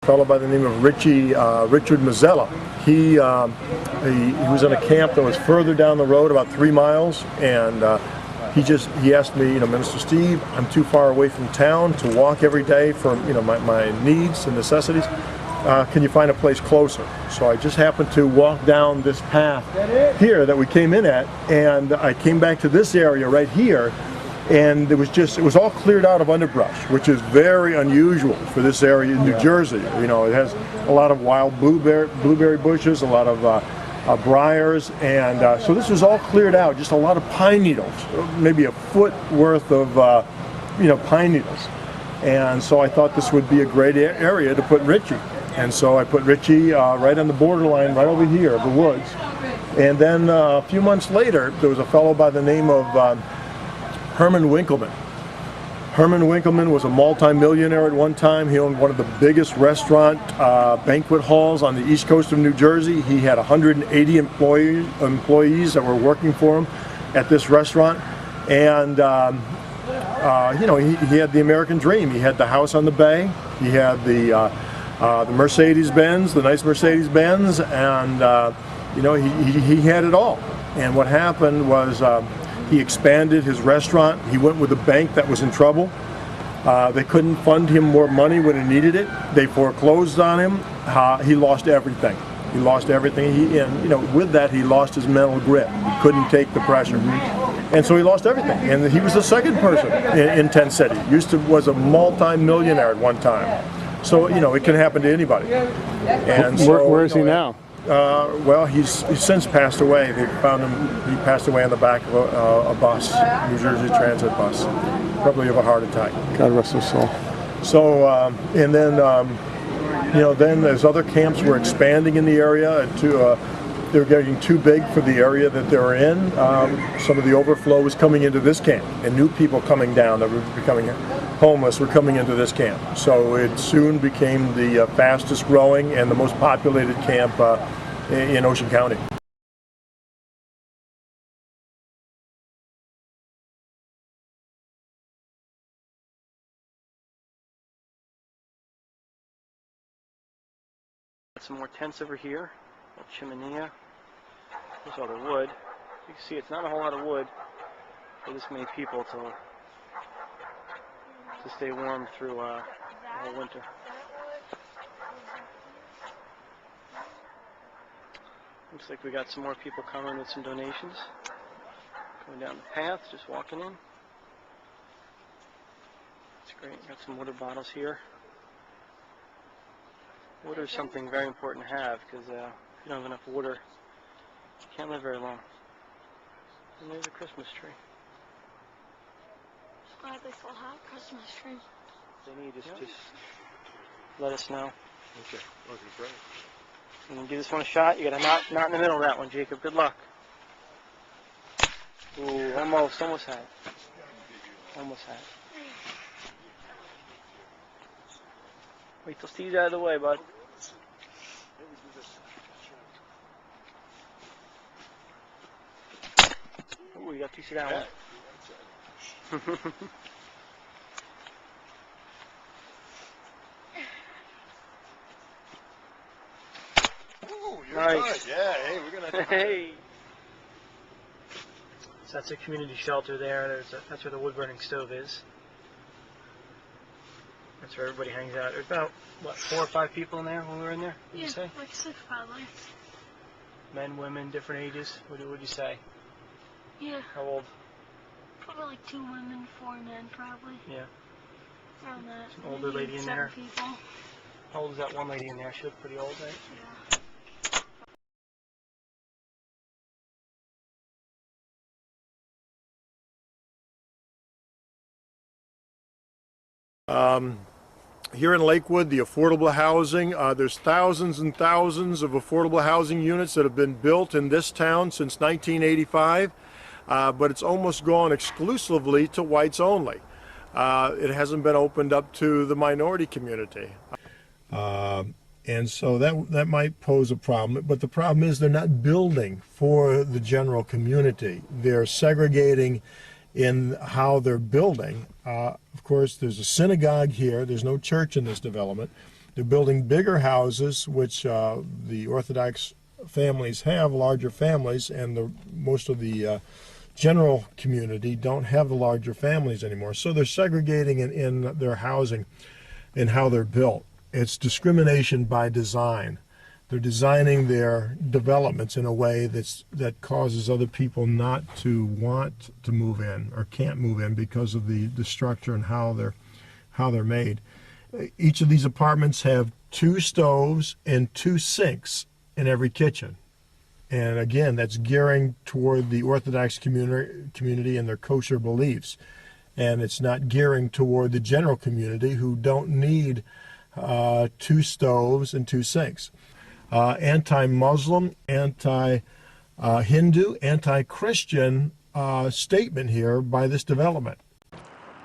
fellow by the name of Richard Mazzella. He was in a camp that was further down the road, about 3 miles, and he asked me, Minister Steve, I'm too far away from town to walk every day for my needs and necessities. Can you find a place closer? So I just happened to walk down this path here that we came in at, and I came back to this area right here, and it was all cleared out of underbrush, which is very unusual for this area in New Jersey. It has a lot of wild blueberry bushes, a lot of briars, and so this was all cleared out, just a lot of pine needles, maybe a foot worth of pine needles. And so I thought this would be a great area to put Richie. And so I put Richie right on the borderline, right over here, the woods. And then a few months later, there was a fellow by the name of Herman Winkleman. Herman Winkleman was a multi-millionaire at one time. He owned one of the biggest restaurant banquet halls on the east coast of New Jersey. He had 180 employees that were working for him at this restaurant. And he had the American dream. He had the house on the bay. He had the Mercedes-Benz, the nice Mercedes-Benz, and he had it all. And what happened was he expanded his restaurant. He went with a bank that was in trouble. They couldn't fund him more money when he needed it. They foreclosed on him. He lost everything. He lost everything. With that, he lost his mental grip. He couldn't take the pressure. And so he lost everything. And he was the second person in InTentCity. Was a multi-millionaire at one time. So, it can happen to anybody. And so, where is he now? Well, he's since passed away. They found him, he passed away on the back of a bus, New Jersey Transit bus, probably of a heart attack. God rest his soul. So, and then, then as other camps were expanding in the area, they were getting too big for the area that they were in. Some of the overflow was coming into this camp, and new people coming down that were becoming homeless were coming into this camp. So it soon became the fastest growing and the most populated camp in Ocean County. Some more tents over here. A chimney. There's all the wood. You can see it's not a whole lot of wood for this many people to stay warm through the whole winter. Looks like we got some more people coming with some donations. Going down the path, just walking in. That's great. Got some water bottles here. Water is something very important to have, because if you don't have enough water, you can't live very long. And there's a Christmas tree. Glad they still have Christmas trees. If they need, just let us know. Okay, great. You can give this one a shot. You got to not in the middle of that one, Jacob. Good luck. Ooh, almost had it. Almost had it. Wait till Steve's out of the way, bud. Ooh, you got a piece of that one. Ooh, you're nice. Good. Yeah, hey, we're gonna. Hey. So that's a community shelter there. That's where the wood burning stove is. That's where everybody hangs out. There's about, 4 or 5 people in there when we were in there? What'd you say? Like 6 probably. Men, women, different ages. What'd you say? Yeah. How old? Probably like 2 women, 4 men probably. Yeah. Around that. An older lady in there. 7 people. How old is that one lady in there? She looked pretty old, right? Yeah. Here in Lakewood, the affordable housing, there's thousands and thousands of affordable housing units that have been built in this town since 1985, but it's almost gone exclusively to whites only. It hasn't been opened up to the minority community. And so that might pose a problem, but the problem is they're not building for the general community. They're segregating in how they're building. Of course, there's a synagogue here. There's no church in this development. They're building bigger houses, which the Orthodox families have, larger families, and most of the general community don't have the larger families anymore. So they're segregating in their housing and how they're built. It's discrimination by design. They're designing their developments in a way that causes other people not to want to move in or can't move in because of the structure and how they're made. Each of these apartments have 2 stoves and 2 sinks in every kitchen. And again, that's gearing toward the Orthodox community and their kosher beliefs. And it's not gearing toward the general community who don't need 2 stoves and 2 sinks. Anti-Muslim, anti-Hindu, anti-Christian statement here by this development.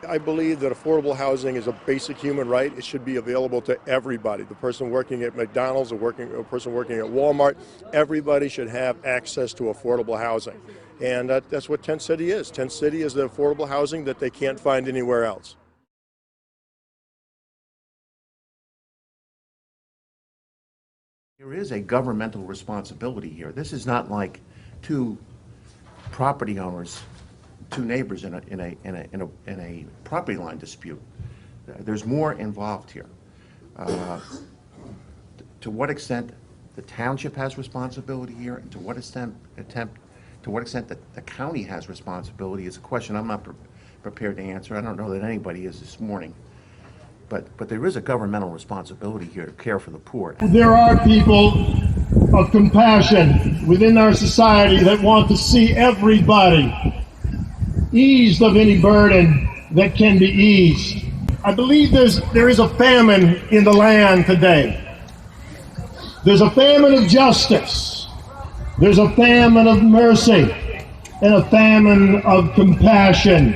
I believe that affordable housing is a basic human right. It should be available to everybody. The person working at McDonald's or a person working at Walmart, everybody should have access to affordable housing. And that's what InTentCity is. InTentCity is the affordable housing that they can't find anywhere else. There is a governmental responsibility here. This is not like 2 property owners, 2 neighbors in a property line dispute. There's more involved here. To what extent the township has responsibility here, and to what extent the county has responsibility is a question I'm not prepared to answer. I don't know that anybody is this morning. But there is a governmental responsibility here to care for the poor. There are people of compassion within our society that want to see everybody eased of any burden that can be eased. I believe there is a famine in the land today. There's a famine of justice. There's a famine of mercy and a famine of compassion.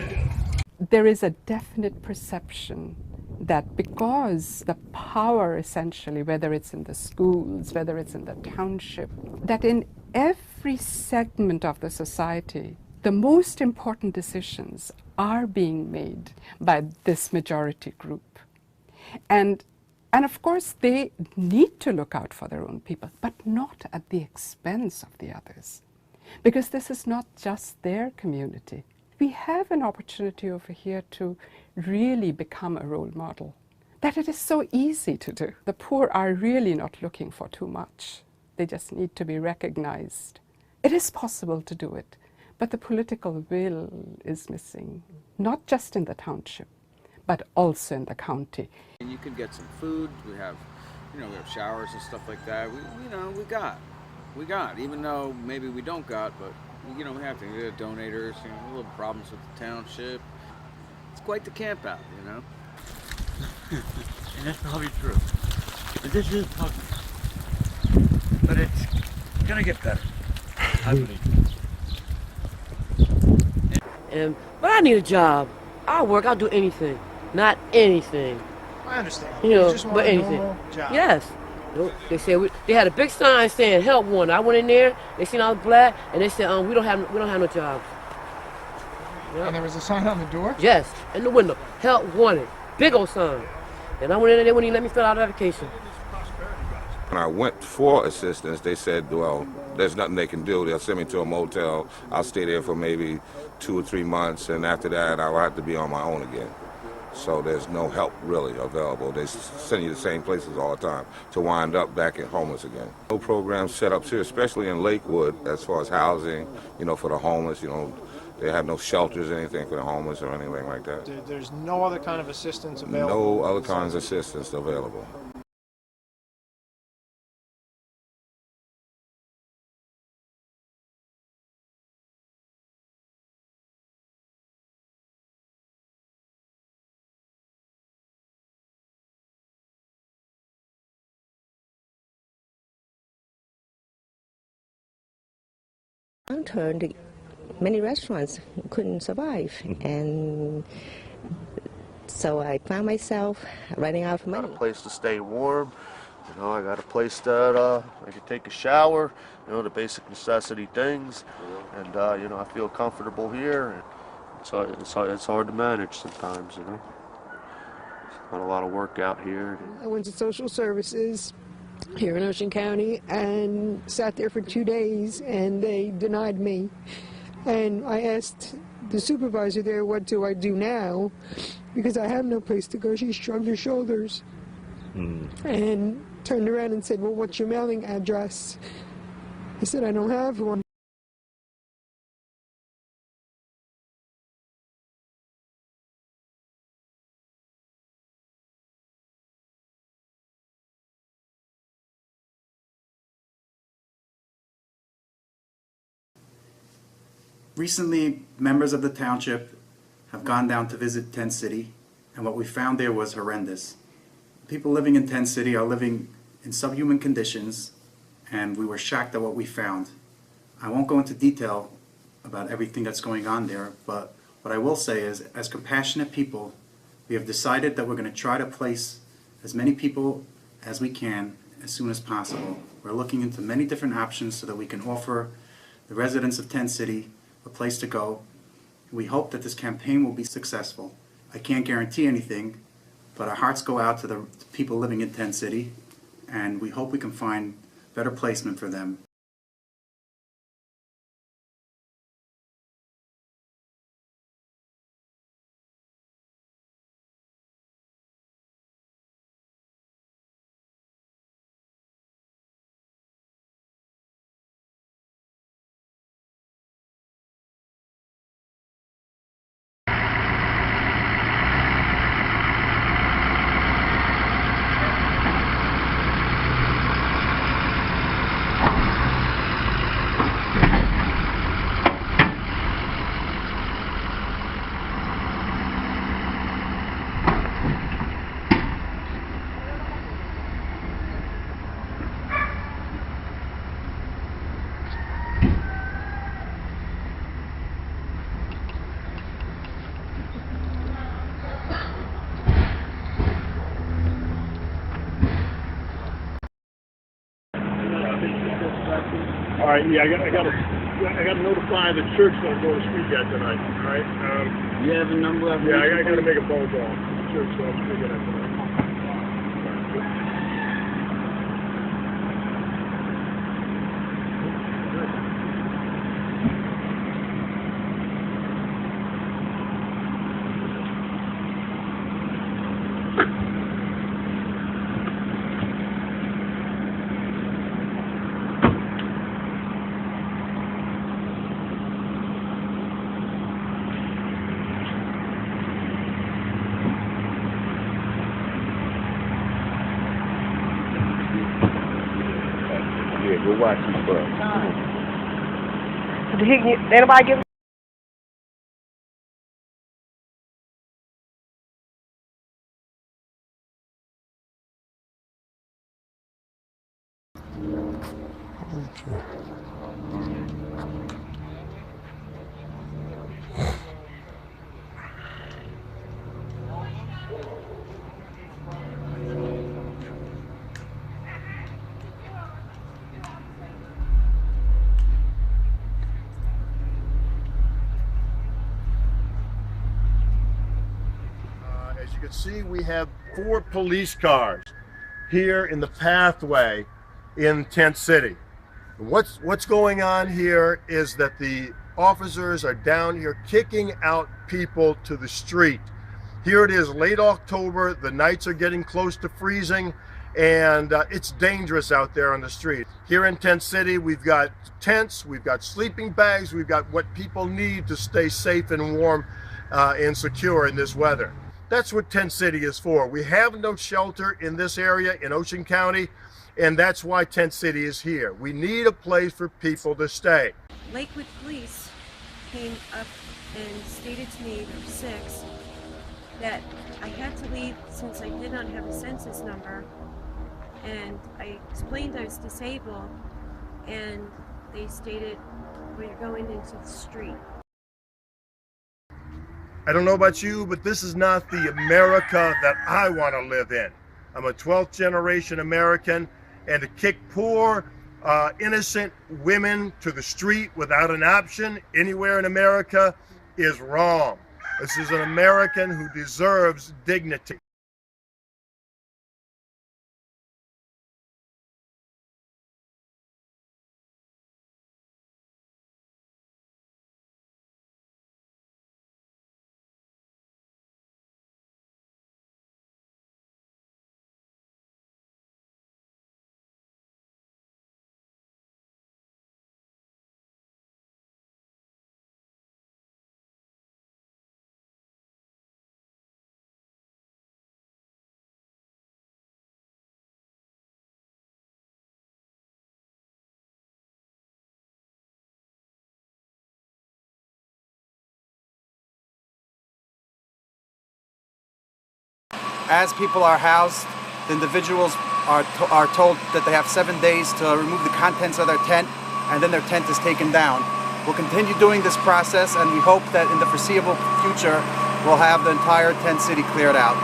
There is a definite perception that because the power essentially, whether it's in the schools, whether it's in the township, that in every segment of the society, the most important decisions are being made by this majority group. And of course, they need to look out for their own people, but not at the expense of the others, because this is not just their community. We have an opportunity over here to really become a role model, that it is so easy to do. The poor are really not looking for too much. They just need to be recognized. It is possible to do it, but the political will is missing, not just in the township, but also in the county. And you can get some food. We have showers and stuff like that. We got, even though maybe we don't got, but we have to get donators, little problems with the township. It's quite the camp out, And that's probably true. But this is public. But it's gonna get better, I believe. But I need a job. I'll work, I'll do anything. Not anything. I understand. But anything. Job. Yes. They said they had a big sign saying help wanted. I went in there, they seen I was black, and they said we don't have no jobs. And there was a sign on the door? Yes, in the window. Help wanted. Big old sign. And I went in there, they wouldn't even let me fill out an application. When I went for assistance, they said, well, there's nothing they can do. They'll send me to a motel. I'll stay there for maybe 2 or 3 months, and after that, I'll have to be on my own again. So there's no help really available. They send you the same places all the time to wind up back at homeless again. No programs set up here, especially in Lakewood, as far as housing, for the homeless. They have no shelters or anything for the homeless or anything like that. There's no other kind of assistance available? No other kinds of assistance available. Turned many restaurants couldn't survive, and so I found myself running out of money. I got a place to stay warm. I got a place that I can take a shower. The basic necessity things, and I feel comfortable here. And it's hard to manage sometimes. Got a lot of work out here. I went to social services here in Ocean County and sat there for 2 days, and they denied me. And I asked the supervisor there, what do I do now? Because I have no place to go. She shrugged her shoulders and turned around and said, well, what's your mailing address? I said, I don't have one. Recently, members of the township have gone down to visit Tent City, and what we found there was horrendous. People living in Tent City are living in subhuman conditions, and we were shocked at what we found. I won't go into detail about everything that's going on there, but what I will say is, as compassionate people, we have decided that we're going to try to place as many people as we can as soon as possible. We're looking into many different options so that we can offer the residents of Tent City a place to go. We hope that this campaign will be successful. I can't guarantee anything, but our hearts go out to the people living in Tent City, and we hope we can find better placement for them. All right, yeah, I got to notify the church that I'm going to speak at tonight. All right. You have a number of... Yeah, I got to make a phone call. The church that I'm speaking at tonight. We're watching the bus. Did anybody give As you can see, we have 4 police cars here in the pathway in Tent City. What's going on here is that the officers are down here kicking out people to the street. Here it is, late October, the nights are getting close to freezing, and it's dangerous out there on the street. Here in Tent City, we've got tents, we've got sleeping bags, we've got what people need to stay safe and warm and secure in this weather. That's what Tent City is for. We have no shelter in this area in Ocean County, and that's why Tent City is here. We need a place for people to stay. Lakewood police came up and stated to me, there were 6, that I had to leave since I did not have a census number, and I explained I was disabled, and they stated, well, you're going into the street. I don't know about you, but this is not the America that I want to live in. I'm a 12th generation American, and to kick poor, innocent women to the street without an option anywhere in America is wrong. This is an American who deserves dignity. as people are housed, the individuals are told that they have 7 days to remove the contents of their tent, and then their tent is taken down. We'll continue doing this process, and we hope that in the foreseeable future, we'll have the entire tent city cleared out.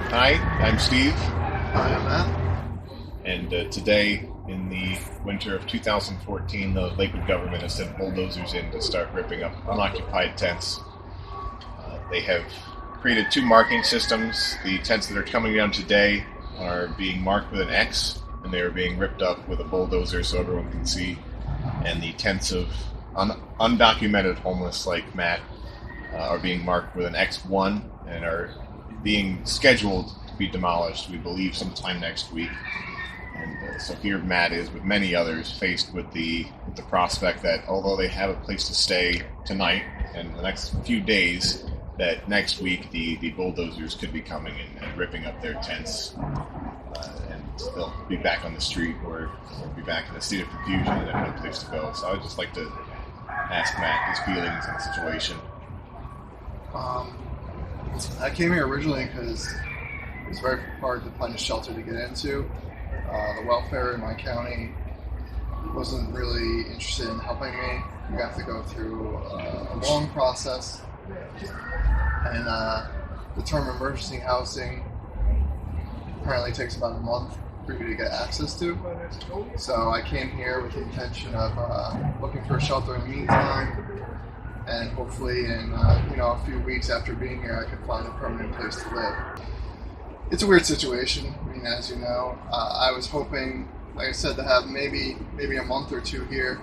Hi, I'm Steve. Hi, I'm Matt. And today, in the winter of 2014, the Lakewood government has sent bulldozers in to start ripping up unoccupied tents. They have created 2 marking systems. The tents that are coming down today are being marked with an X, and they are being ripped up with a bulldozer so everyone can see. And the tents of undocumented homeless like Matt are being marked with an X1 and are being scheduled to be demolished, we believe, sometime next week. And so here Matt is, with many others, faced with the prospect that although they have a place to stay tonight and the next few days, that next week the bulldozers could be coming and ripping up their tents, and they'll be back on the street or be back in a state of confusion and have no place to go. So I would just like to ask Matt his feelings on the situation. I came here originally because it was very hard to find a shelter to get into. The welfare in my county wasn't really interested in helping me. You have to go through a long process, and the term emergency housing apparently takes about a month for you to get access to. So I came here with the intention of looking for a shelter in the meantime, and hopefully in a few weeks after being here, I could find a permanent place to live. It's a weird situation. I mean, as you know, I was hoping, like I said, to have maybe a month or 2 here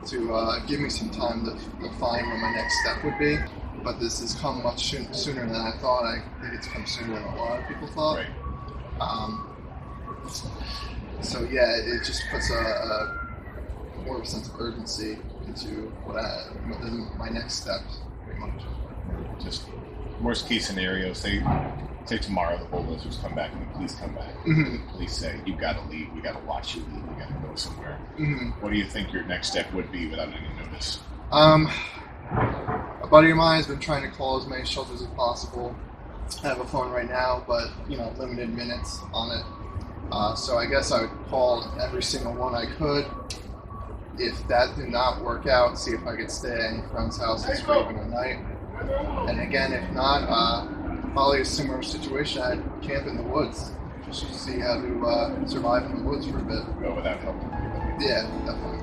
to give me some time to find what my next step would be. But this has come much sooner than I thought. I think it's come sooner than a lot of people thought. Right. So yeah, it just puts more of a sense of urgency into my next steps, pretty much. Just worst case scenario, say tomorrow the bulldozers come back and the police come back. Mm-hmm. The police say, "You got to leave. We got to watch you leave. You got to go somewhere." Mm-hmm. What do you think your next step would be without any notice? A buddy of mine has been trying to call as many shelters as possible. I have a phone right now, but limited minutes on it. So I guess I would call every single one I could. If that did not work out, see if I could stay at any friend's houses for even a night. And again, if not, probably a similar situation. I'd camp in the woods just to see how to survive in the woods for a bit. Go without help. Yeah, definitely.